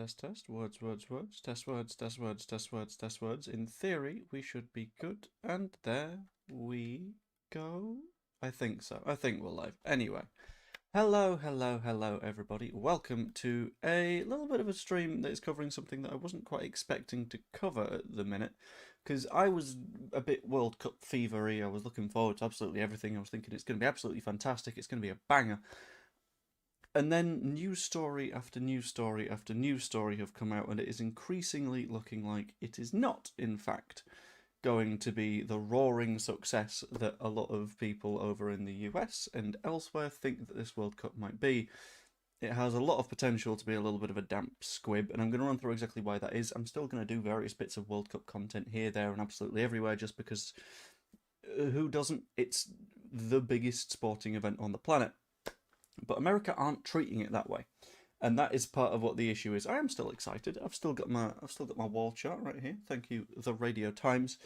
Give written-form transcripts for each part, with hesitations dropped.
test. Words. Test words. In theory, we should be good. And there we go. I think so. I think we're live. Anyway, hello, everybody. Welcome to a little bit of a stream that is covering something that I wasn't quite expecting to cover at the minute. Because I was a bit World Cup fevery. I was looking forward to absolutely everything. I was thinking it's going to be absolutely fantastic. It's going to be a banger. And then news story after news story after news story have come out, and it is increasingly looking like it is not, in fact, going to be the roaring success that a lot of people over in the US and elsewhere think that this World Cup might be. It has a lot of potential to be a little bit of a damp squib, and I'm going to run through exactly why that is. I'm still going to do various bits of World Cup content here, there, and absolutely everywhere, just because who doesn't? It's the biggest sporting event on the planet. But America aren't treating it that way, and that is part of what the issue is. I am still excited. I've still got my wall chart right here. Thank you, the Radio Times.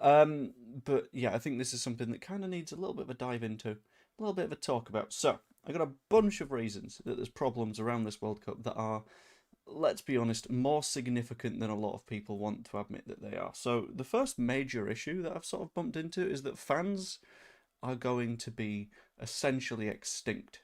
But yeah, I think this is something that kind of needs a little bit of a dive into, a little bit of a talk about. So I got a bunch of reasons that there's problems around this World Cup that are, let's be honest, more significant than a lot of people want to admit that they are. So the first major issue that I've sort of bumped into is that fans are going to be essentially extinct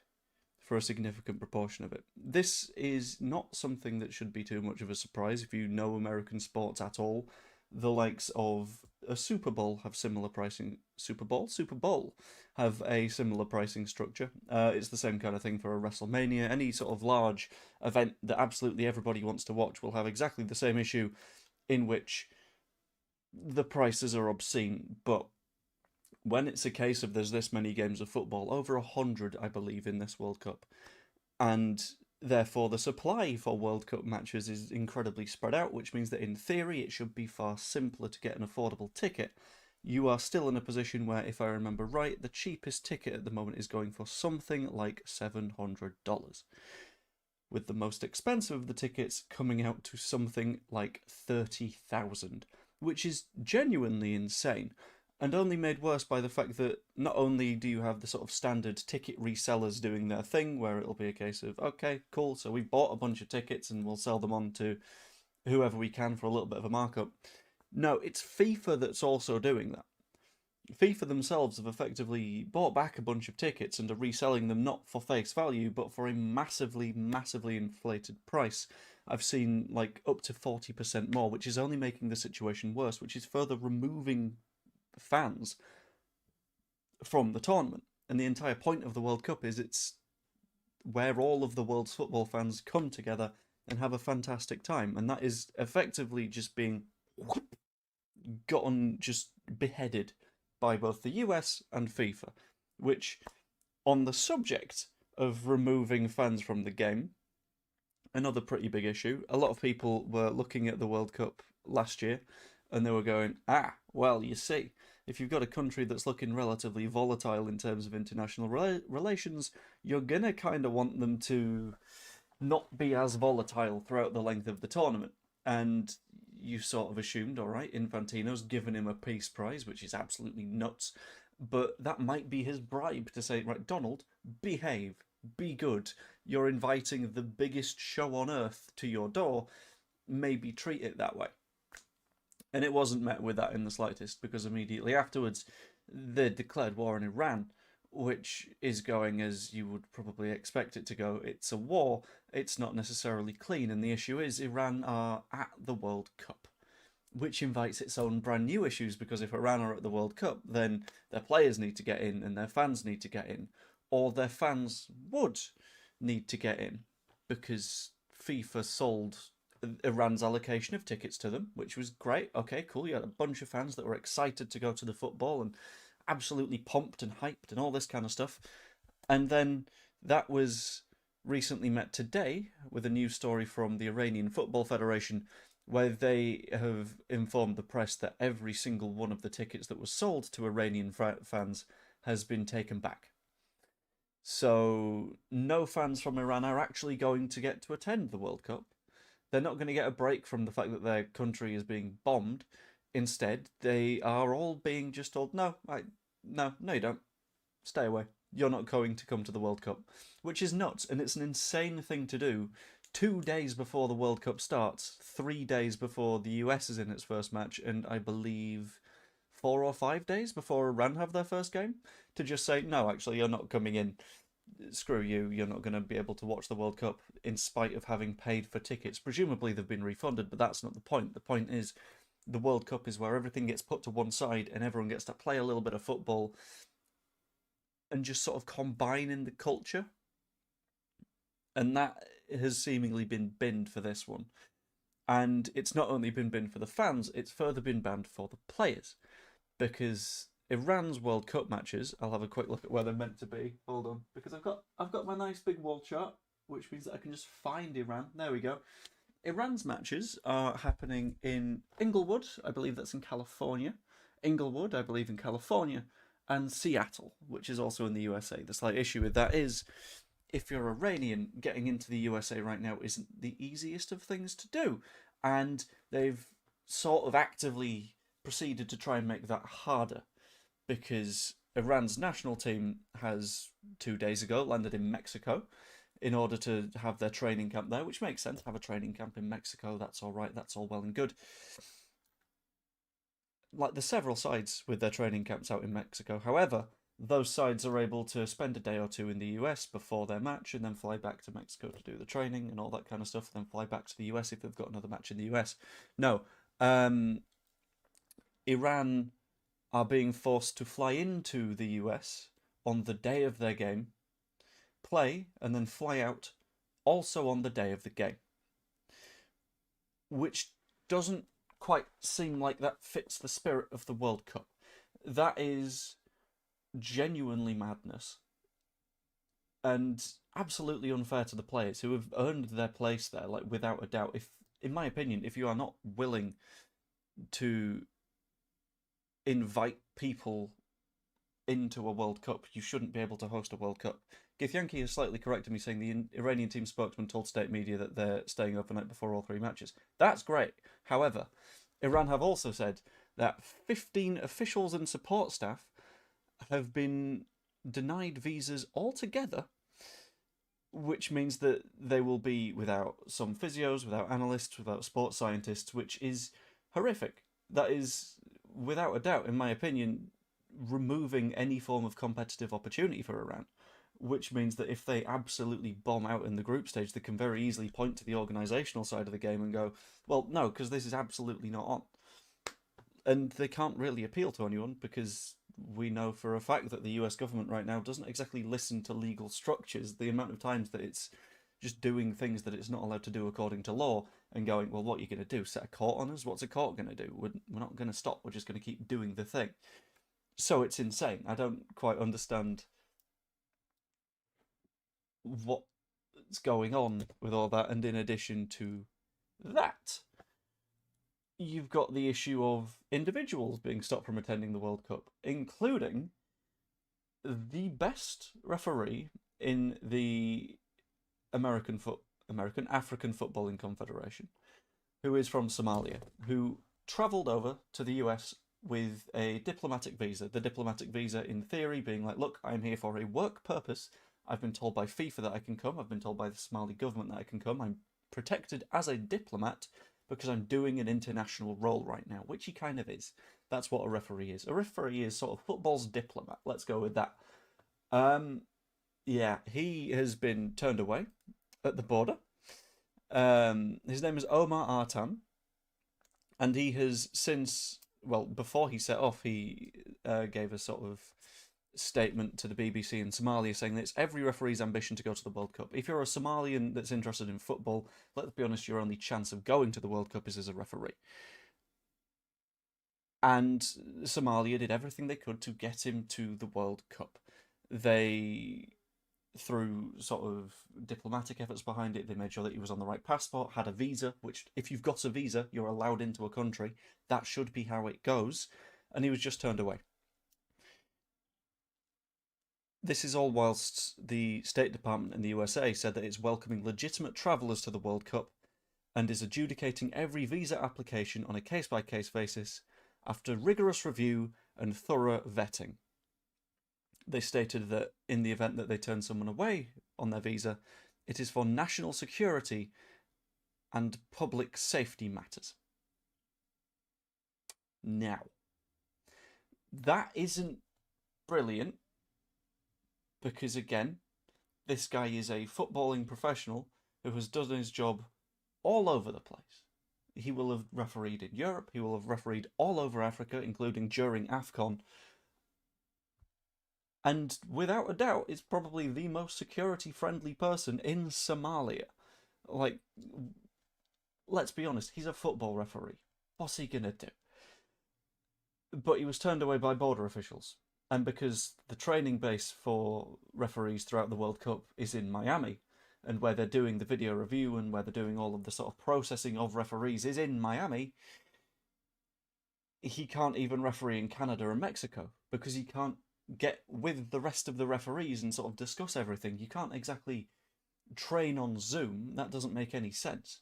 for a significant proportion of it. This is not something that should be too much of a surprise if you know American sports at all. The likes of a Super Bowl have similar pricing. Super Bowl have a similar pricing structure. It's the same kind of thing for a WrestleMania. Any sort of large event that absolutely everybody wants to watch will have exactly the same issue, in which the prices are obscene. But when it's a case of there's this many games of football, over 100, I believe, in this World Cup, and therefore the supply for World Cup matches is incredibly spread out, which means that in theory it should be far simpler to get an affordable ticket. You are still in a position where, if I remember right, the cheapest ticket at the moment is going for something like $700, with the most expensive of the tickets coming out to something like 30,000, which is genuinely insane, and only made worse by the fact that not only do you have the sort of standard ticket resellers doing their thing, where it'll be a case of, okay, cool, so we bought a bunch of tickets and we'll sell them on to whoever we can for a little bit of a markup. No, it's FIFA that's also doing that. FIFA themselves have effectively bought back a bunch of tickets and are reselling them not for face value, but for a massively inflated price. I've seen like up to 40% more, which is only making the situation worse, which is further removing fans from the tournament. And the entire point of the World Cup is it's where all of the world's football fans come together and have a fantastic time, and that is effectively just being gotten just beheaded by both the US and FIFA, which, on the subject of removing fans from the game, another pretty big issue. A lot of people were looking at the World Cup last year and they were going, well, you see, if you've got a country that's looking relatively volatile in terms of international relations, you're going to kind of want them to not be as volatile throughout the length of the tournament. And you sort of assumed, all right, Infantino's given him a peace prize, which is absolutely nuts, but that might be his bribe to say, right, Donald, behave, be good. You're inviting the biggest show on earth to your door, maybe treat it that way. And it wasn't met with that in the slightest, because immediately afterwards they declared war on Iran, which is going as you would probably expect it to go. It's a war, it's not necessarily clean, and the issue is Iran are at the World Cup, which invites its own brand new issues, because if Iran are at the World Cup, then their players need to get in and their fans need to get in, or their fans would need to get in, because FIFA sold Iran's allocation of tickets to them, which was great. Okay, cool. You had a bunch of fans that were excited to go to the football and absolutely pumped and hyped and all this kind of stuff. And then that was recently met today with a news story from the Iranian Football Federation, where they have informed the press that every single one of the tickets that was sold to Iranian fans has been taken back. So no fans from Iran are actually going to get to attend the World Cup. They're not going to get a break from the fact that their country is being bombed. Instead, they are all being just told, no, you don't. Stay away. You're not going to come to the World Cup. Which is nuts, and it's an insane thing to do 2 days before the World Cup starts, 3 days before the US is in its first match, and I believe 4 or 5 days before Iran have their first game, to just say, no, actually, you're not coming in. Screw you, you're not going to be able to watch the World Cup in spite of having paid for tickets. Presumably they've been refunded, but that's not the point. The point is the World Cup is where everything gets put to one side and everyone gets to play a little bit of football and just sort of combine in the culture. And that has seemingly been binned for this one. And it's not only been banned for the fans, it's further been banned for the players. Because Iran's World Cup matches, I'll have a quick look at where they're meant to be. Hold on, because I've got my nice big wall chart, which means that I can just find Iran. There we go. Iran's matches are happening in Inglewood, I believe that's in California. Inglewood, I believe in California, and Seattle, which is also in the USA. The slight issue with that is, if you're Iranian, getting into the USA right now isn't the easiest of things to do. And they've sort of actively proceeded to try and make that harder, because Iran's national team has 2 days ago landed in Mexico in order to have their training camp there, which makes sense. Have a training camp in Mexico, that's all right, that's all well and good. Like, there's several sides with their training camps out in Mexico. However, those sides are able to spend a day or two in the US before their match and then fly back to Mexico to do the training and all that kind of stuff, then fly back to the US if they've got another match in the US. No. Iran are being forced to fly into the US on the day of their game, play, and then fly out also on the day of the game. Which doesn't quite seem like that fits the spirit of the World Cup. That is genuinely madness and absolutely unfair to the players who have earned their place there, like, without a doubt. If, in my opinion, if you are not willing to invite people into a World Cup, you shouldn't be able to host a World Cup. Githyanki has slightly corrected me, saying the Iranian team spokesman told state media that they're staying overnight before all 3 matches. That's great. However, Iran have also said that 15 officials and support staff have been denied visas altogether, which means that they will be without some physios, without analysts, without sports scientists, which is horrific. That is, without a doubt, in my opinion, removing any form of competitive opportunity for Iran, which means that if they absolutely bomb out in the group stage, they can very easily point to the organisational side of the game and go, well, no, because this is absolutely not on. And they can't really appeal to anyone, because we know for a fact that the US government right now doesn't exactly listen to legal structures. The amount of times that it's just doing things that it's not allowed to do according to law and going, well, what are you going to do? Set a court on us? What's a court going to do? We're not going to stop. We're just going to keep doing the thing. So it's insane. I don't quite understand what's going on with all that. And in addition to that, you've got the issue of individuals being stopped from attending the World Cup, including the best referee in the African Footballing Confederation, who is from Somalia, who travelled over to the US with a diplomatic visa. The diplomatic visa, in theory, being like, look, I'm here for a work purpose. I've been told by FIFA that I can come. I've been told by the Somali government that I can come. I'm protected as a diplomat because I'm doing an international role right now, which he kind of is. That's what a referee is. A referee is sort of football's diplomat. Let's go with that. Yeah, he has been turned away at the border. His name is Omar Artan, and he has since, well, before he set off, he gave a sort of statement to the BBC in Somalia saying that it's every referee's ambition to go to the World Cup. If you're a Somalian that's interested in football, let's be honest, your only chance of going to the World Cup is as a referee. And Somalia did everything they could to get him to the World Cup. They, through sort of diplomatic efforts behind it, they made sure that he was on the right passport, had a visa, which, if you've got a visa, you're allowed into a country. That should be how it goes. And he was just turned away. This is all whilst the State Department in the USA said that it's welcoming legitimate travellers to the World Cup and is adjudicating every visa application on a case-by-case basis after rigorous review and thorough vetting. They stated that in the event that they turn someone away on their visa, It is for national security and public safety matters. Now, that isn't brilliant because, again, this guy is a footballing professional who has done his job all over the place. He will have refereed in Europe, he will have refereed all over Africa, including during AFCON. And without a doubt, is probably the most security-friendly person in Somalia. Like, let's be honest, he's a football referee. What's he gonna do? But he was turned away by border officials. And because the training base for referees throughout the World Cup is in Miami, and where they're doing the video review and where they're doing all of the sort of processing of referees is in Miami, he can't even referee in Canada and Mexico because he can't get with the rest of the referees and sort of discuss everything. You can't exactly train on Zoom. That doesn't make any sense.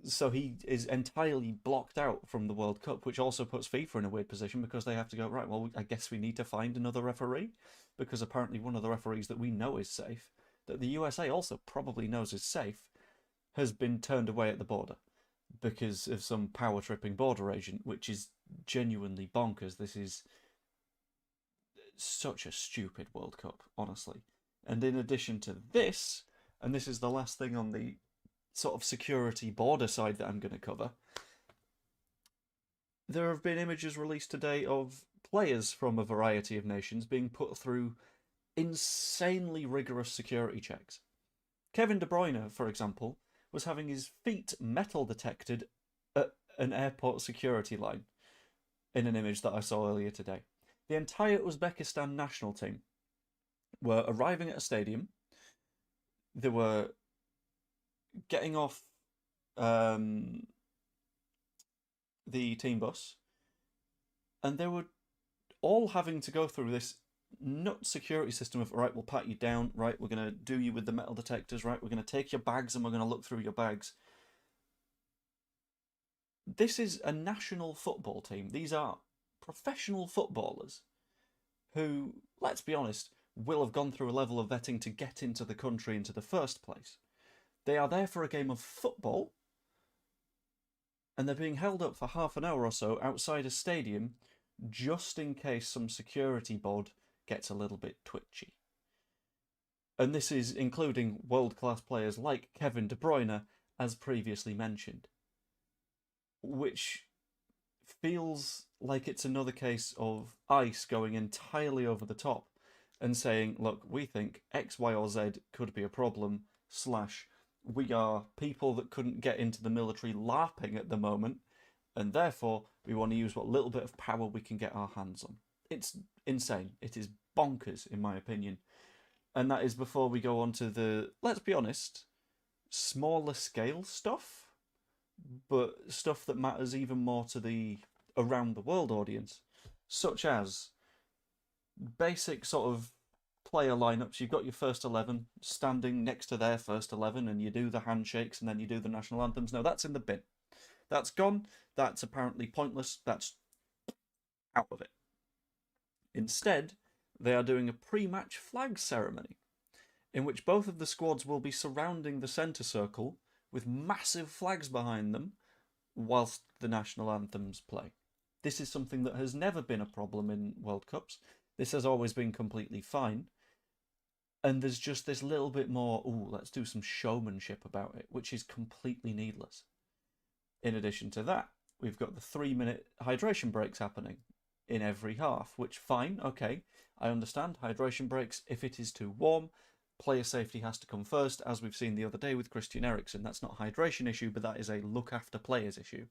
So he is entirely blocked out from the World Cup, which also puts FIFA in a weird position because they have to go, right, well, I guess we need to find another referee because apparently one of the referees that we know is safe, that the USA also probably knows is safe, has been turned away at the border because of some power-tripping border agent, which is genuinely bonkers. This is such a stupid World Cup, honestly. And in addition to this, and this is the last thing on the sort of security border side that I'm going to cover, there have been images released today of players from a variety of nations being put through insanely rigorous security checks. Kevin De Bruyne, for example, was having his feet metal detected at an airport security line in an image that I saw earlier today. The entire Uzbekistan national team were arriving at a stadium. They were getting off the team bus, and they were all having to go through this nut security system of, right, we'll pat you down, right, we're going to do you with the metal detectors, right, we're going to take your bags and we're going to look through your bags. This is a national football team. These are professional footballers who, let's be honest, will have gone through a level of vetting to get into the country into the first place. They are there for a game of football, and they're being held up for half an hour or so outside a stadium just in case some security bod gets a little bit twitchy. And this is including world-class players like Kevin De Bruyne, as previously mentioned. Which feels like it's another case of ICE going entirely over the top and saying, look, we think X, Y, or Z could be a problem, / we are people that couldn't get into the military LARPing at the moment, and therefore we want to use what little bit of power we can get our hands on. It's insane. It is bonkers, in my opinion. And that is before we go on to the, let's be honest, smaller scale stuff, but stuff that matters even more to the around the world audience, such as basic sort of player lineups. You've got your first 11 standing next to their first 11, and you do the handshakes and then you do the national anthems. No, that's in the bin. That's gone. That's apparently pointless. That's out of it. Instead, they are doing a pre-match flag ceremony in which both of the squads will be surrounding the centre circle with massive flags behind them whilst the national anthems play. This is something that has never been a problem in World Cups. This has always been completely fine. And there's just this little bit more, let's do some showmanship about it, which is completely needless. In addition to that, we've got the 3-minute hydration breaks happening in every half, which, fine, okay, I understand. Hydration breaks, if it is too warm, player safety has to come first, as we've seen the other day with Christian Eriksen. That's not a hydration issue, but that is a look after players issue.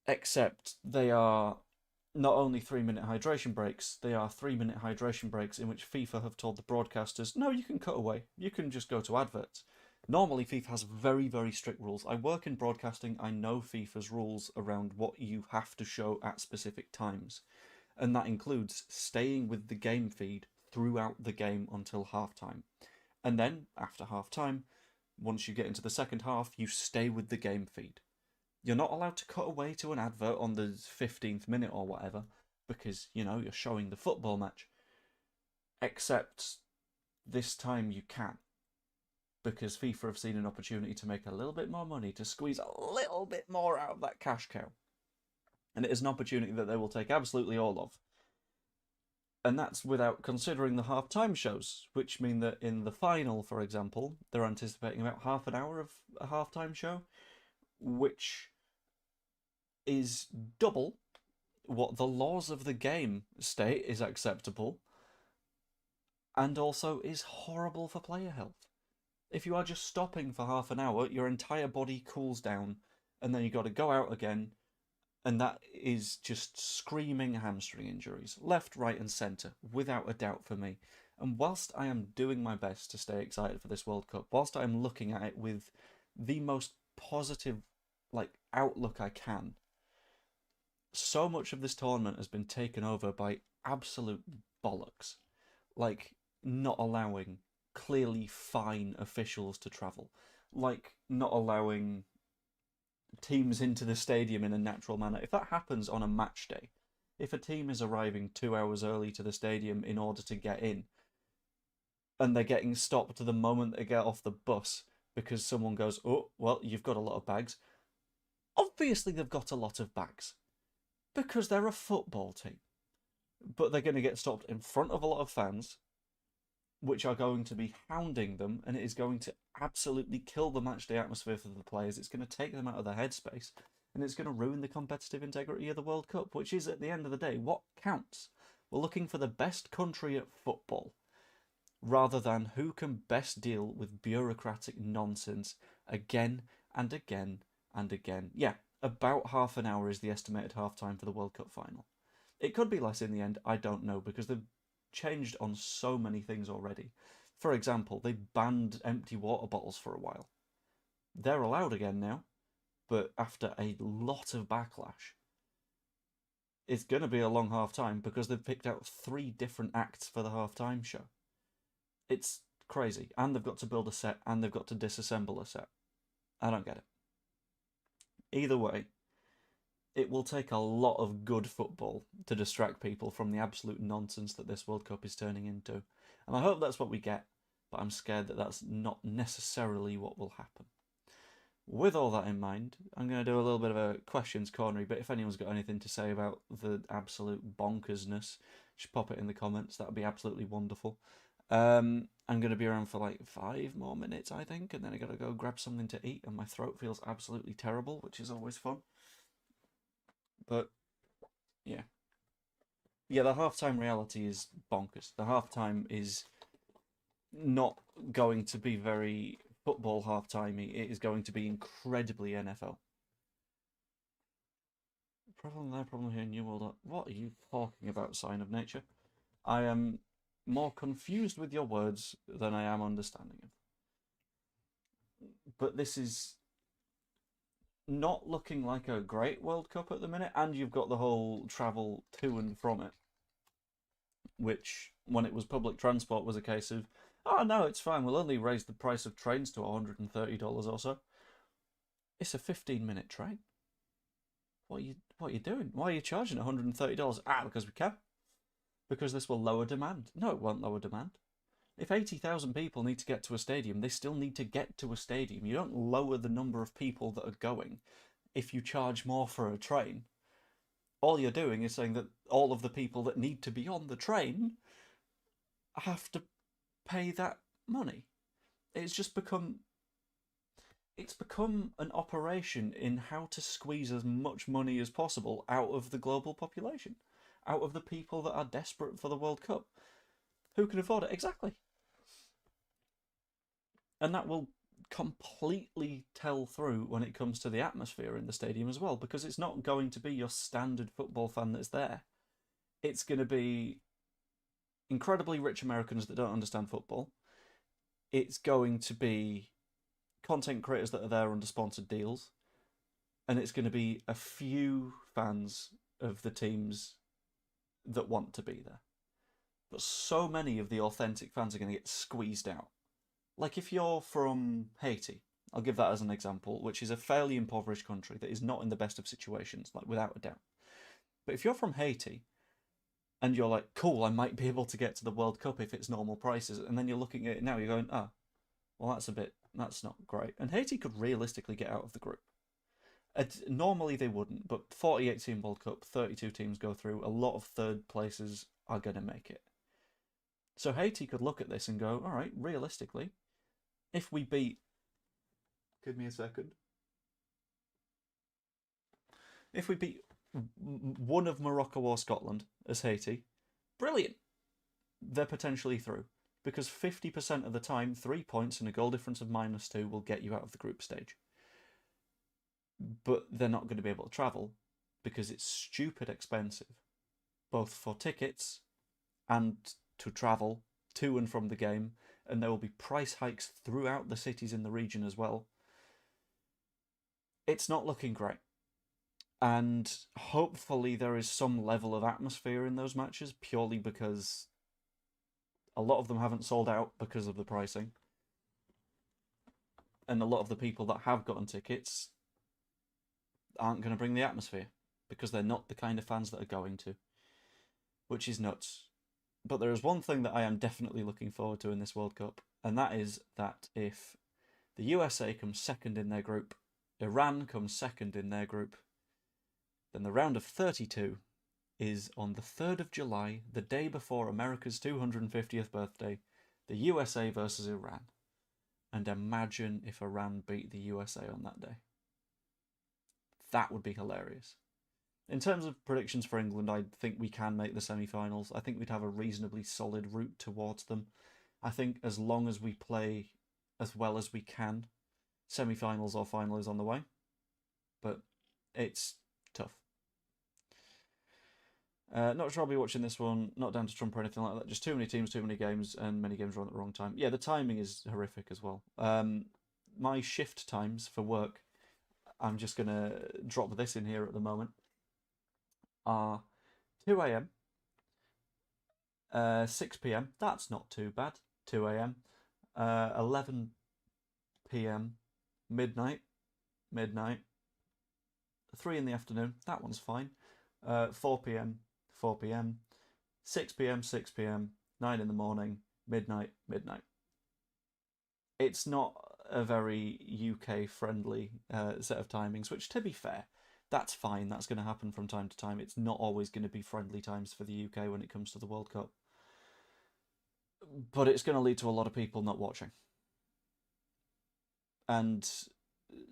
Except they are not only 3-minute hydration breaks, they are 3-minute hydration breaks in which FIFA have told the broadcasters, no, you can cut away, you can just go to adverts. Normally FIFA has very, very strict rules. I work in broadcasting, I know FIFA's rules around what you have to show at specific times. And that includes staying with the game feed throughout the game until halftime. And then, after halftime, once you get into the second half, you stay with the game feed. You're not allowed to cut away to an advert on the 15th minute or whatever, because, you're showing the football match. Except this time you can. because FIFA have seen an opportunity to make a little bit more money, to squeeze a little bit more out of that cash cow. And it is an opportunity that they will take absolutely all of. And that's without considering the half-time shows, which mean that in the final, for example, they're anticipating about half an hour of a half-time show, which is double what the laws of the game state is acceptable, and also is horrible for player health. If you are just stopping for half an hour, your entire body cools down, and then you've got to go out again, and that is just screaming hamstring injuries, left, right, and centre, without a doubt for me. And whilst I am doing my best to stay excited for this World Cup, whilst I am looking at it with the most positive outlook I can, so much of this tournament has been taken over by absolute bollocks. Like, not allowing clearly fine officials to travel. Like, not allowing teams into the stadium in a natural manner. If that happens on a match day, if a team is arriving 2 hours early to the stadium in order to get in, and they're getting stopped the moment they get off the bus because someone goes, oh, well, you've got a lot of bags. Obviously they've got a lot of bags, because they're a football team. But they're going to get stopped in front of a lot of fans, which are going to be hounding them, and it is going to absolutely kill the matchday atmosphere for the players. It's going to take them out of their headspace, and it's going to ruin the competitive integrity of the World Cup, which is, at the end of the day, what counts. We're looking for the best country at football, rather than who can best deal with bureaucratic nonsense again and again and again. Yeah, about half an hour is the estimated half-time for the World Cup final. It could be less in the end, I don't know, because they've changed on so many things already. For example, they banned empty water bottles for a while. They're allowed again now, but after a lot of backlash. It's going to be a long half-time because they've picked out 3 different acts for the half-time show. It's crazy. And they've got to build a set, and they've got to disassemble a set. I don't get it. Either way, it will take a lot of good football to distract people from the absolute nonsense that this World Cup is turning into. And I hope that's what we get, but I'm scared that that's not necessarily what will happen. With all that in mind, I'm going to do a little bit of a questions corner, but if anyone's got anything to say about the absolute bonkersness, just pop it in the comments. That would be absolutely wonderful. I'm going to be around for 5 more minutes, I think, and then I got to go grab something to eat, and my throat feels absolutely terrible, which is always fun. But, yeah. Yeah, the halftime reality is bonkers. The halftime is not going to be very football halftimey. It is going to be incredibly NFL. Problem there, problem here, New World. What are you talking about, sign of nature? I am more confused with your words than I am understanding them. But this is not looking like a great World Cup at the minute, and you've got the whole travel to and from it, which, when it was public transport, was a case of, oh no, it's fine, we'll only raise the price of trains to $130 or so. It's a 15-minute train. What are you doing? Why are you charging $130? Because we can. Because this will lower demand. No, it won't lower demand. If 80,000 people need to get to a stadium, they still need to get to a stadium. You don't lower the number of people that are going if you charge more for a train. All you're doing is saying that all of the people that need to be on the train have to pay that money. It's just become an operation in how to squeeze as much money as possible out of the global population, out of the people that are desperate for the World Cup. Who can afford it? Exactly. And that will completely tell through when it comes to the atmosphere in the stadium as well, because it's not going to be your standard football fan that's there. It's going to be incredibly rich Americans that don't understand football. It's going to be content creators that are there under sponsored deals. And it's going to be a few fans of the teams that want to be there. But so many of the authentic fans are going to get squeezed out. Like if you're from Haiti, I'll give that as an example, which is a fairly impoverished country that is not in the best of situations, without a doubt. But if you're from Haiti and you're like, cool, I might be able to get to the World Cup if it's normal prices, and then you're looking at it now, you're going, well, that's a bit That's not great. And Haiti could realistically get out of the group. Normally they wouldn't, but 48 team World Cup, 32 teams go through. A lot of third places are going to make it. So Haiti could look at this and go, all right, realistically, if we beat... Give me a second. If we beat one of Morocco or Scotland as Haiti, brilliant. They're potentially through. Because 50% of the time, 3 points and a goal difference of -2 will get you out of the group stage. But they're not going to be able to travel because it's stupid expensive, both for tickets and to travel to and from the game, and there will be price hikes throughout the cities in the region as well. It's not looking great. And hopefully there is some level of atmosphere in those matches, purely because a lot of them haven't sold out because of the pricing. And a lot of the people that have gotten tickets aren't going to bring the atmosphere because they're not the kind of fans that are going to, which is nuts. But there is one thing that I am definitely looking forward to in this World Cup, and that is that if the USA comes second in their group, Iran comes second in their group, then the round of 32 is on the 3rd of July, the day before America's 250th birthday, the USA versus Iran. And imagine if Iran beat the USA on that day. That would be hilarious. In terms of predictions for England, I think we can make the semi-finals. I think we'd have a reasonably solid route towards them. I think as long as we play as well as we can, semi-finals or final is on the way. But it's tough. Not sure I'll be watching this one, not down to Trump or anything like that, just too many teams, too many games, and many games are on at the wrong time. Yeah, the timing is horrific as well. My shift times for work, I'm just going to drop this in here at the moment, are 2 a.m, 6 p.m, that's not too bad, 2 a.m, 11 p.m, midnight, 3 in the afternoon, that one's fine, 4 p.m, 4 p.m, 6 p.m, 6 p.m, 9 in the morning, midnight. It's not a very UK-friendly set of timings, which, to be fair, that's fine. That's going to happen from time to time. It's not always going to be friendly times for the UK when it comes to the World Cup. But it's going to lead to a lot of people not watching. And,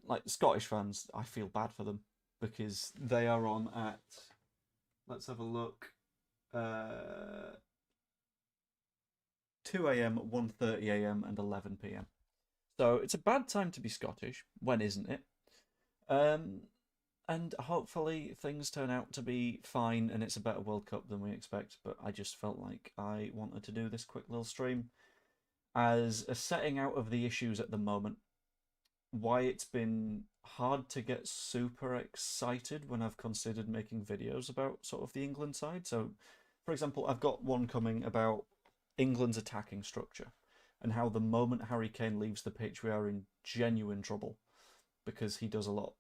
like, Scottish fans, I feel bad for them, because they are on at... Let's have a look. 2 a.m, 1:30 a.m, and 11 p.m. So it's a bad time to be Scottish. When isn't it? And hopefully things turn out to be fine and it's a better World Cup than we expect. But I just felt like I wanted to do this quick little stream as a setting out of the issues at the moment. Why it's been hard to get super excited when I've considered making videos about sort of the England side. So, for example, I've got one coming about England's attacking structure and how the moment Harry Kane leaves the pitch, we are in genuine trouble because he does a lot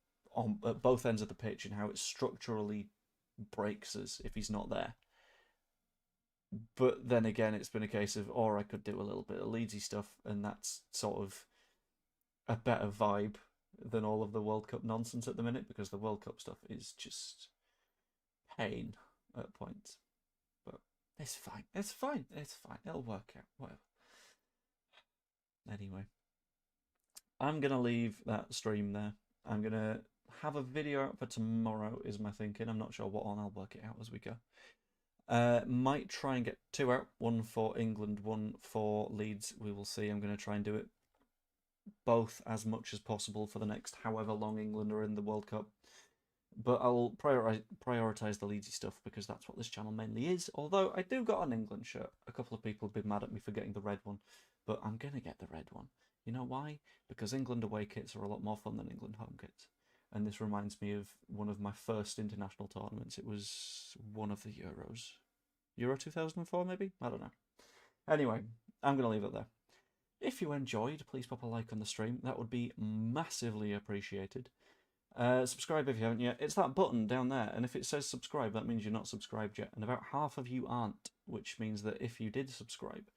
at both ends of the pitch and how it structurally breaks us if he's not there. But then again, it's been a case of, or I could do a little bit of Leedsy stuff, and that's sort of a better vibe than all of the World Cup nonsense at the minute, because the World Cup stuff is just pain at points. But it's fine. It's fine. It'll work out. Whatever. Anyway, I'm going to leave that stream there. I'm going to have a video out for tomorrow, is my thinking. I'm not sure what on. I'll work it out as we go. Might try and get 2 out. 1 for England, 1 for Leeds. We will see. I'm going to try and do it both as much as possible for the next however long England are in the World Cup. But I'll prioritise the Leedsy stuff because that's what this channel mainly is. Although I do got an England shirt. A couple of people have been mad at me for getting the red one. But I'm going to get the red one. You know why? Because England away kits are a lot more fun than England home kits. And this reminds me of one of my first international tournaments. It was one of the Euros. Euro 2004 maybe? I don't know. Anyway, I'm going to leave it there. If you enjoyed, please pop a like on the stream. That would be massively appreciated. Subscribe if you haven't yet. It's that button down there, and if it says subscribe, that means you're not subscribed yet. And about half of you aren't, which means that if you did subscribe,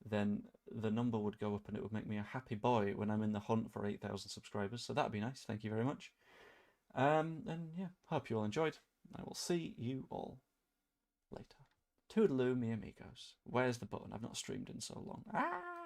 then the number would go up and it would make me a happy boy when I'm in the hunt for 8,000 subscribers. So that'd be nice. Thank you very much. And yeah, hope you all enjoyed. I will see you all later. Toodaloo, mi amigos. Where's the button? I've not streamed in so long. Ah!